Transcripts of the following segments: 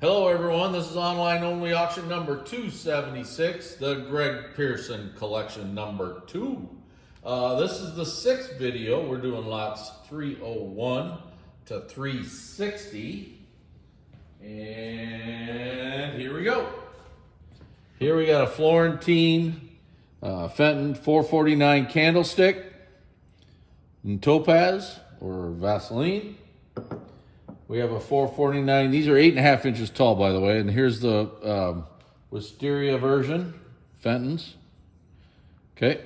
Hello everyone, this is online only auction number 276, the Greg Pearson Collection number 2. This is the 6th video. We're doing lots 301 to 360. And here we go. Here we got a Florentine Fenton 449 candlestick in topaz or Vaseline. We have a 449. These are 8.5 inches tall, by the way. And here's the wisteria version, Fentons. Okay.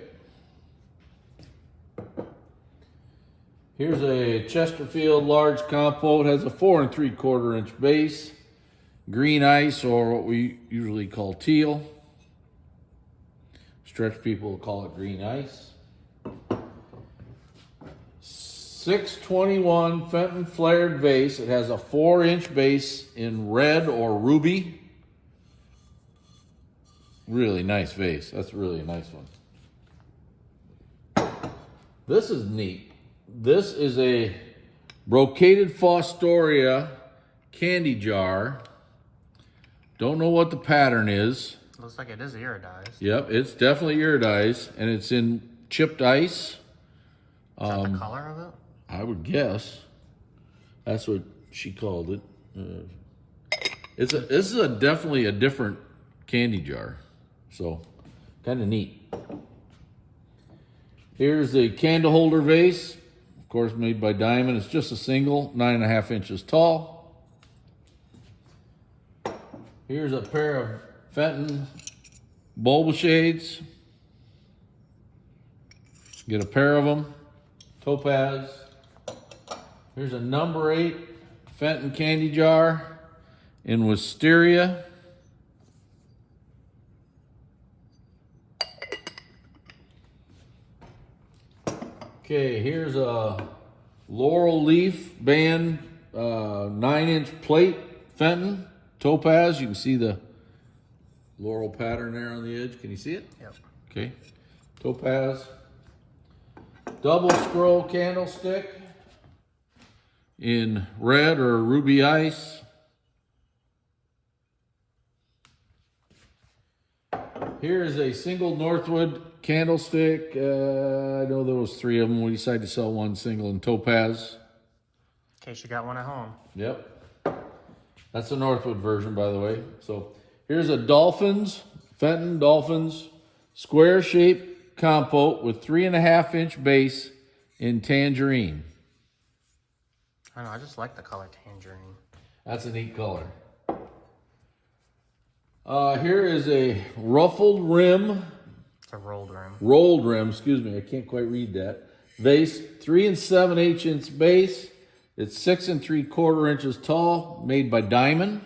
Here's a Chesterfield large compote. Has a 4 3/4 inch base. Green ice, or what we usually call teal. Stretch people call it green ice. 621 Fenton flared vase. It has a 4-inch base in red or ruby. Really nice vase. That's really a nice one. This is neat. This is a brocaded Fostoria candy jar. Don't know what the pattern is. Looks like it is iridized. Yep, it's definitely iridized, and it's in chipped ice. Is that the color of it? I would guess. That's what she called it. This is definitely a different candy jar. So, kind of neat. Here's the candle holder vase. Of course, made by Diamond. It's just a single, 9.5 inches tall. Here's a pair of Fenton bulb shades. Get a pair of them. Topaz. Here's a number 8 Fenton candy jar in wisteria. Okay, here's a laurel leaf band 9-inch plate Fenton topaz. You can see the laurel pattern there on the edge. Can you see it? Yep. Okay. Topaz. Double scroll candlestick in red or ruby ice. Here is a single Northwood candlestick. I know there was 3 of them. We decided to sell one single in topaz. In case you got one at home. Yep. That's the Northwood version, by the way. So here's a Fenton Dolphins square shaped compote with 3.5 inch base in tangerine. I know, I just like the color tangerine. That's a neat color. Here is a ruffled rim. It's a rolled rim. Rolled rim, excuse me, I can't quite read that. Vase, 3 7/8 inch base. It's 6 3/4 inches tall, made by Diamond.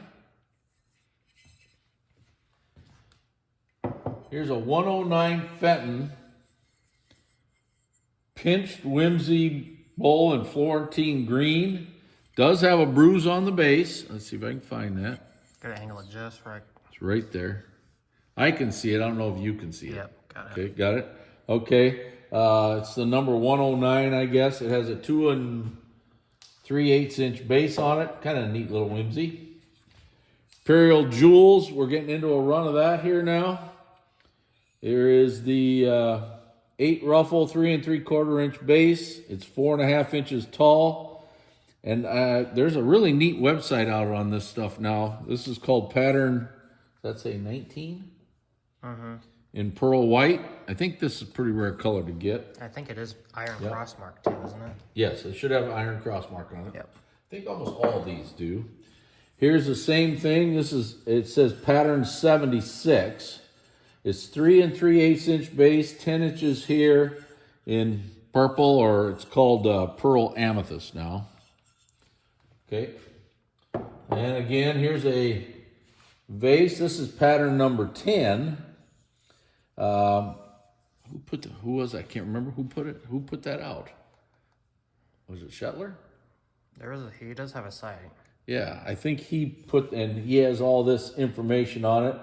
Here's a 109 Fenton pinched whimsy bowl in Florentine green. Does have a bruise on the base. Let's see if I can find that. Got to angle it just right. It's right there. I can see it. I don't know if you can see it. Yep, got it. Okay, got it. Okay. It's the number 109, I guess. It has a 2 3/8 inch base on it. Kind of a neat little whimsy. Imperial Jewels. We're getting into a run of that here now. Here is the 8 ruffle, 3 3/4 inch base. It's 4.5 inches tall. And there's a really neat website out on this stuff now. This is called Pattern, does that say 19? Mm-hmm. In pearl white. I think this is a pretty rare color to get. I think it is iron crossmark too, isn't it? Yes, it should have an iron cross mark on it. Yep. I think almost all of these do. Here's the same thing. It says Pattern 76. It's 3 3/8 inch base, 10 inches here in purple, or it's called pearl amethyst now. Okay. And again, here's a vase. This is pattern number 10. Who was that? I can't remember who put that out. Was it Shetler? He does have a site. Yeah, I think he has all this information on it.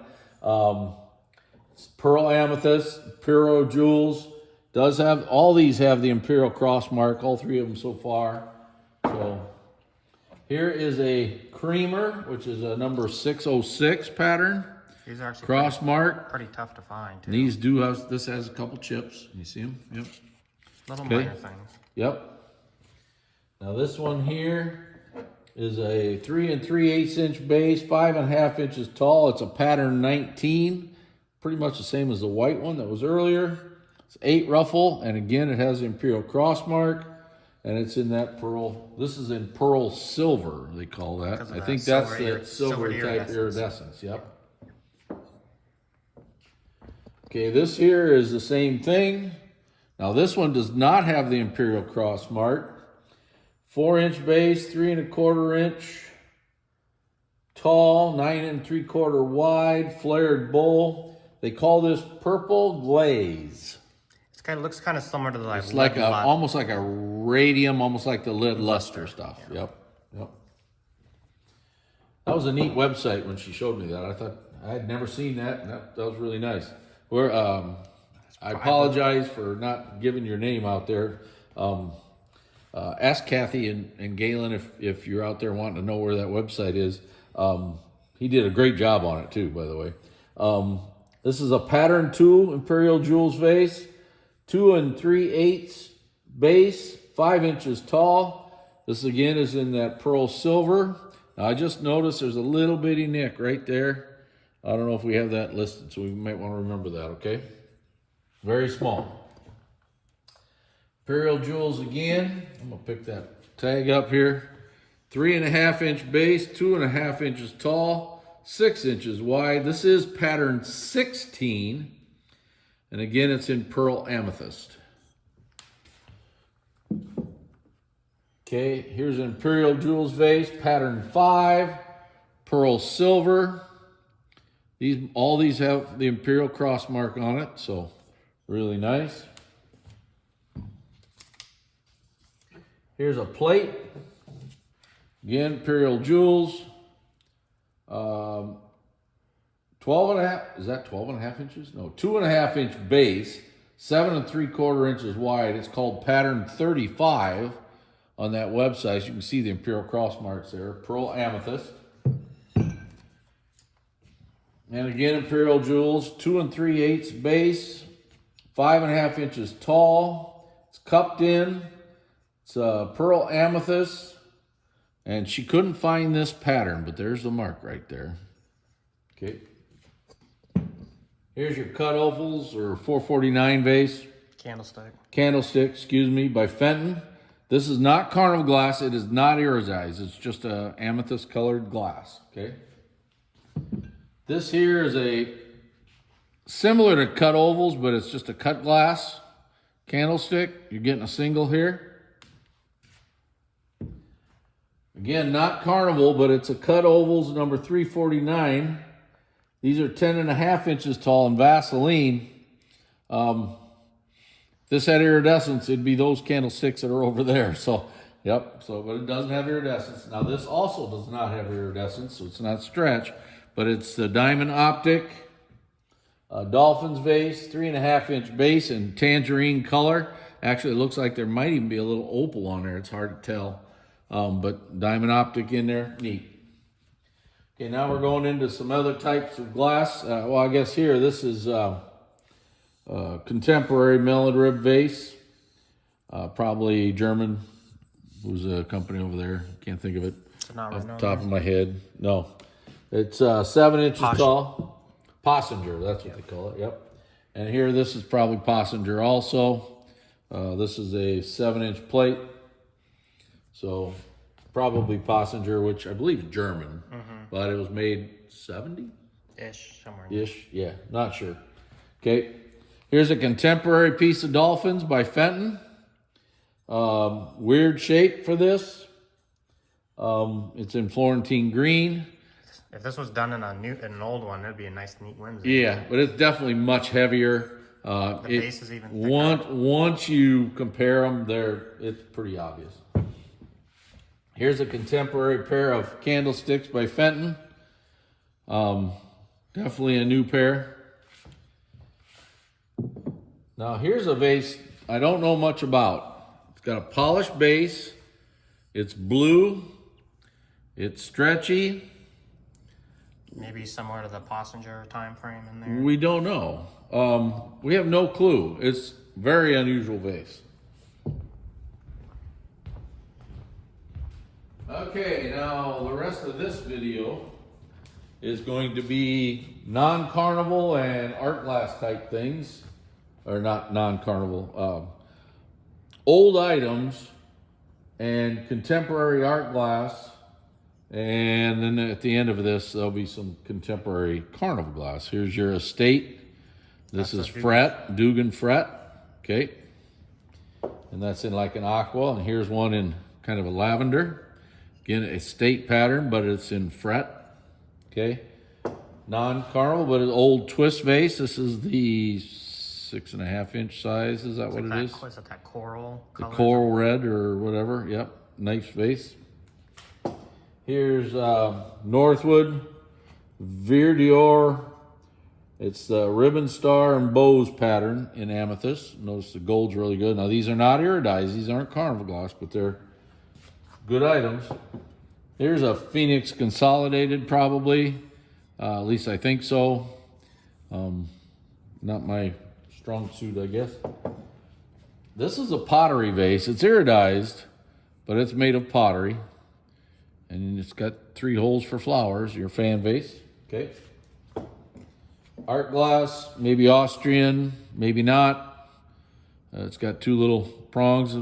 Pearl amethyst, Imperial Jewels, all these have the Imperial cross mark, all 3 of them so far. So Here is a creamer, which is a number 606 pattern. These are actually Cross mark. pretty tough to find too. These do have, this has a couple chips. You see them? Yep. Little Okay. minor things. Yep. Now this one here is a 3 3/8 inch base, 5.5 inches tall. It's a pattern 19, pretty much the same as the white one that was earlier. It's 8 ruffle, and again it has the imperial cross mark, and it's in that pearl. This is in pearl silver, they call that. I think that's the silver type iridescence. Yep. Okay, this here is the same thing. Now this one does not have the imperial cross mark. 4-inch base, 3 1/4 inch tall, 9 3/4 wide, flared bowl. They call this purple glaze. It's kind of looks kind of similar to the It's like almost like a radium, almost like the lead luster stuff. Yeah. Yep. That was a neat website when she showed me that. I thought I had never seen that, and that was really nice. I apologize for not giving your name out there. Ask Kathy and Galen if you're out there wanting to know where that website is. He did a great job on it too, by the way. This is a pattern 2 Imperial Jewels vase, 2 3/8 base, 5 inches tall. This again is in that pearl silver. Now I just noticed there's a little bitty nick right there. I don't know if we have that listed, so we might want to remember that, okay? Very small. Imperial Jewels again. I'm gonna pick that tag up here. 3 1/2 inch base, 2 1/2 inches tall, 6 inches wide. This is pattern 16. And again, it's in pearl amethyst. Okay, here's an Imperial Jewels vase, pattern 5, pearl silver. All these have the imperial cross mark on it, so really nice. Here's a plate. Again, Imperial Jewels. 12 1/2, is that 12 1/2 inches? No, 2 1/2 inch base, 7 3/4 inches wide. It's called pattern 35 on that website. You can see the imperial cross marks there. Pearl amethyst. And again, Imperial Jewels, 2 3/8 base, 5 1/2 inches tall. It's cupped in. It's pearl amethyst. And she couldn't find this pattern, but there's the mark right there. Okay. Here's your cut ovals or 449 vase. Candlestick, excuse me, by Fenton. This is not Carnival glass. It is not iridized. It's just a amethyst colored glass, okay? This here is a similar to cut ovals, but it's just a cut glass candlestick. You're getting a single here. Again, not Carnival, but it's a cut ovals number 349. These are 10 1/2 inches tall in Vaseline. If this had iridescence, it'd be those candlesticks that are over there. So, yep. So, but it doesn't have iridescence. Now, this also does not have iridescence, so it's not stretch. But it's the diamond optic, Dolphins vase, 3 1/2 inch base in tangerine color. Actually, it looks like there might even be a little opal on there. It's hard to tell. But diamond optic in there, neat. Okay, now we're going into some other types of glass. Well, I guess here, this is contemporary melon rib vase. Probably German. Who's a company over there? Can't think of it off the top of my head. No. It's 7 inches tall. Passenger, that's what they call it, yep. And here, this is probably Passenger also. This is a 7-inch plate. So, probably Passenger, which I believe is German. But it was made 70-ish, somewhere. Ish, yeah, not sure. Okay, here's a contemporary piece of Dolphins by Fenton. Weird shape for this. It's in Florentine green. If this was done in an old one, it'd be a nice, neat whimsy. Yeah, but it's definitely much heavier. The base is even thicker. Once you compare them, it's pretty obvious. Here's a contemporary pair of candlesticks by Fenton. Definitely a new pair. Now here's a vase I don't know much about. It's got a polished base. It's blue. It's stretchy. Maybe similar to the passenger time frame in there. We don't know. We have no clue. It's very unusual vase. Okay, now the rest of this video is going to be non-carnival and art glass type things. Or not non-carnival. Old items and contemporary art glass. And then at the end of this, there'll be some contemporary carnival glass. Here's your estate. This is fret, Dugan fret. Okay. And that's in like an aqua. And here's one in kind of a lavender. Again, estate pattern, but it's in fret. Okay. Non-carnival, but an old twist vase. This is the 6.5 inch size. Is that what it is? Is it that coral color? The coral red or whatever. Yep. Nice vase. Here's Northwood Vir d'Or. It's the ribbon star and bows pattern in amethyst. Notice the gold's really good. Now these are not iridized. These aren't carnival glass, but they're good items. Here's a Phoenix Consolidated, probably. At least I think so. Not my strong suit, I guess. This is a pottery vase. It's iridized, but it's made of pottery. And it's got 3 holes for flowers, your fan vase. Okay. Art glass, maybe Austrian, maybe not. It's got 2 little prongs.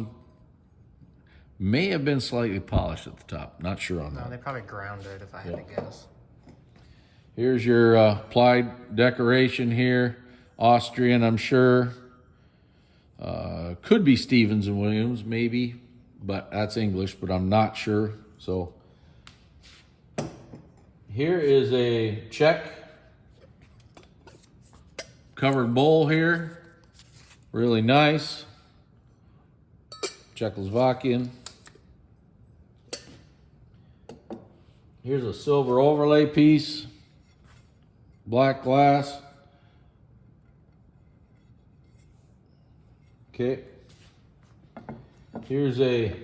May have been slightly polished at the top. Not sure on that. No, they probably grounded if I had to guess. Here's your applied decoration here. Austrian, I'm sure. Could be Stevens and Williams, maybe. But that's English, but I'm not sure. So here is a Czech covered bowl here. Really nice. Czechoslovakian. Here's a silver overlay piece. Black glass. Okay. Here's a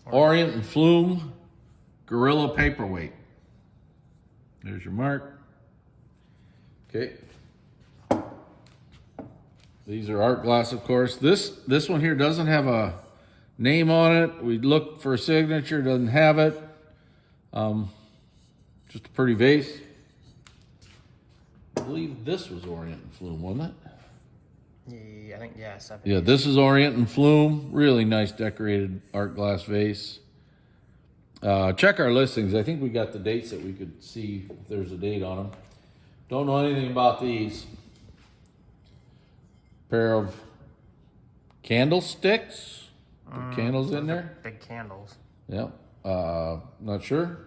Orient and Flume Gorilla Paperweight. There's your mark. Okay. These are art glass, of course. This one here doesn't have a name on it. We looked for a signature, doesn't have it. Just a pretty vase. I believe this was Orient and Flume, wasn't it? Yeah, I think, yeah, 70s. Yeah, this is Orient and Flume. Really nice decorated art glass vase. Check our listings. I think we got the dates that we could see if there's a date on them. Don't know anything about these. Pair of candlesticks. Candles in there. Big candles. Yep. Not sure.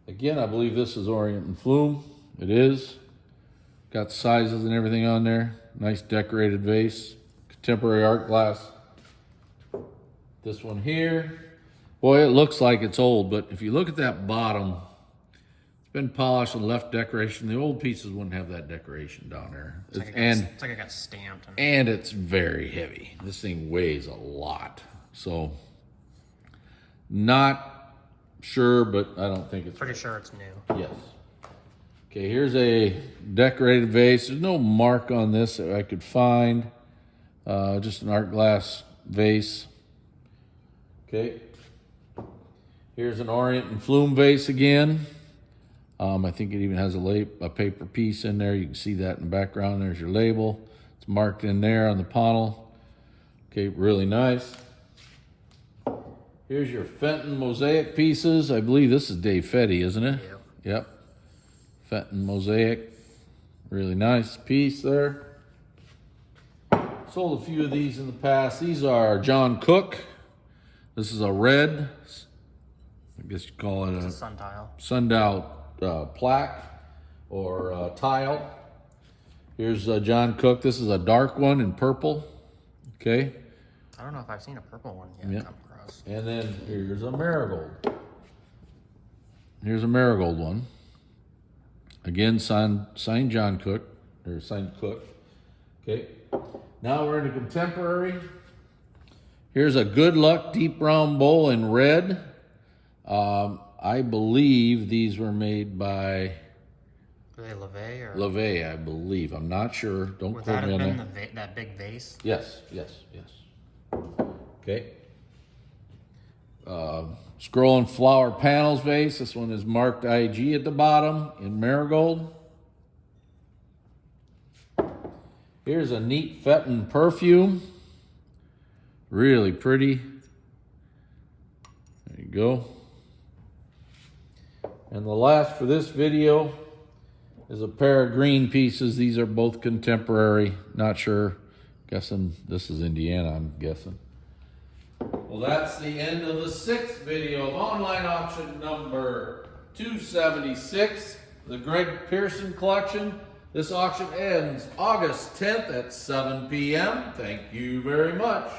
Again, I believe this is Orient and Flume. It is. Got sizes and everything on there. Nice decorated vase. Contemporary art glass. This one here. Boy, it looks like it's old, but if you look at that bottom, it's been polished and left decoration. The old pieces wouldn't have that decoration down there. It's like it got stamped. And it's very heavy. This thing weighs a lot. So, not sure, but I don't think it's... Pretty sure it's new. Yes. Okay, here's a decorated vase. There's no mark on this that I could find. Just an art glass vase. Okay. Here's an Orient and Flume vase again. I think it even has a paper piece in there. You can see that in the background. There's your label. It's marked in there on the panel. Okay, really nice. Here's your Fenton mosaic pieces. I believe this is Dave Fetty, isn't it? Yep. Yep. Fenton mosaic. Really nice piece there. Sold a few of these in the past. These are John Cook. This is a red, I guess you'd call it a sundial. Sundial plaque or tile. Here's John Cook. This is a dark one in purple. Okay. I don't know if I've seen a purple one yet come across. And then here's a marigold. Here's a marigold one. Again, signed John Cook, or signed Cook. Okay. Now we're into contemporary. Here's a Good Luck Deep Round Bowl in red. I believe these were made by Were they LeVay or? LeVay, I believe. I'm not sure. Don't Would quote that me have on been that. that big vase? Yes. Okay. Scrolling flower panels vase. This one is marked IG at the bottom in marigold. Here's a neat Fenton perfume. Really pretty. There you go. And the last for this video is a pair of green pieces. These are both contemporary. Not sure. Guessing this is Indiana, I'm guessing. Well, that's the end of the 6th video of online auction number 276, the Greg Pearson Collection. This auction ends August 10th at 7 p.m. Thank you very much.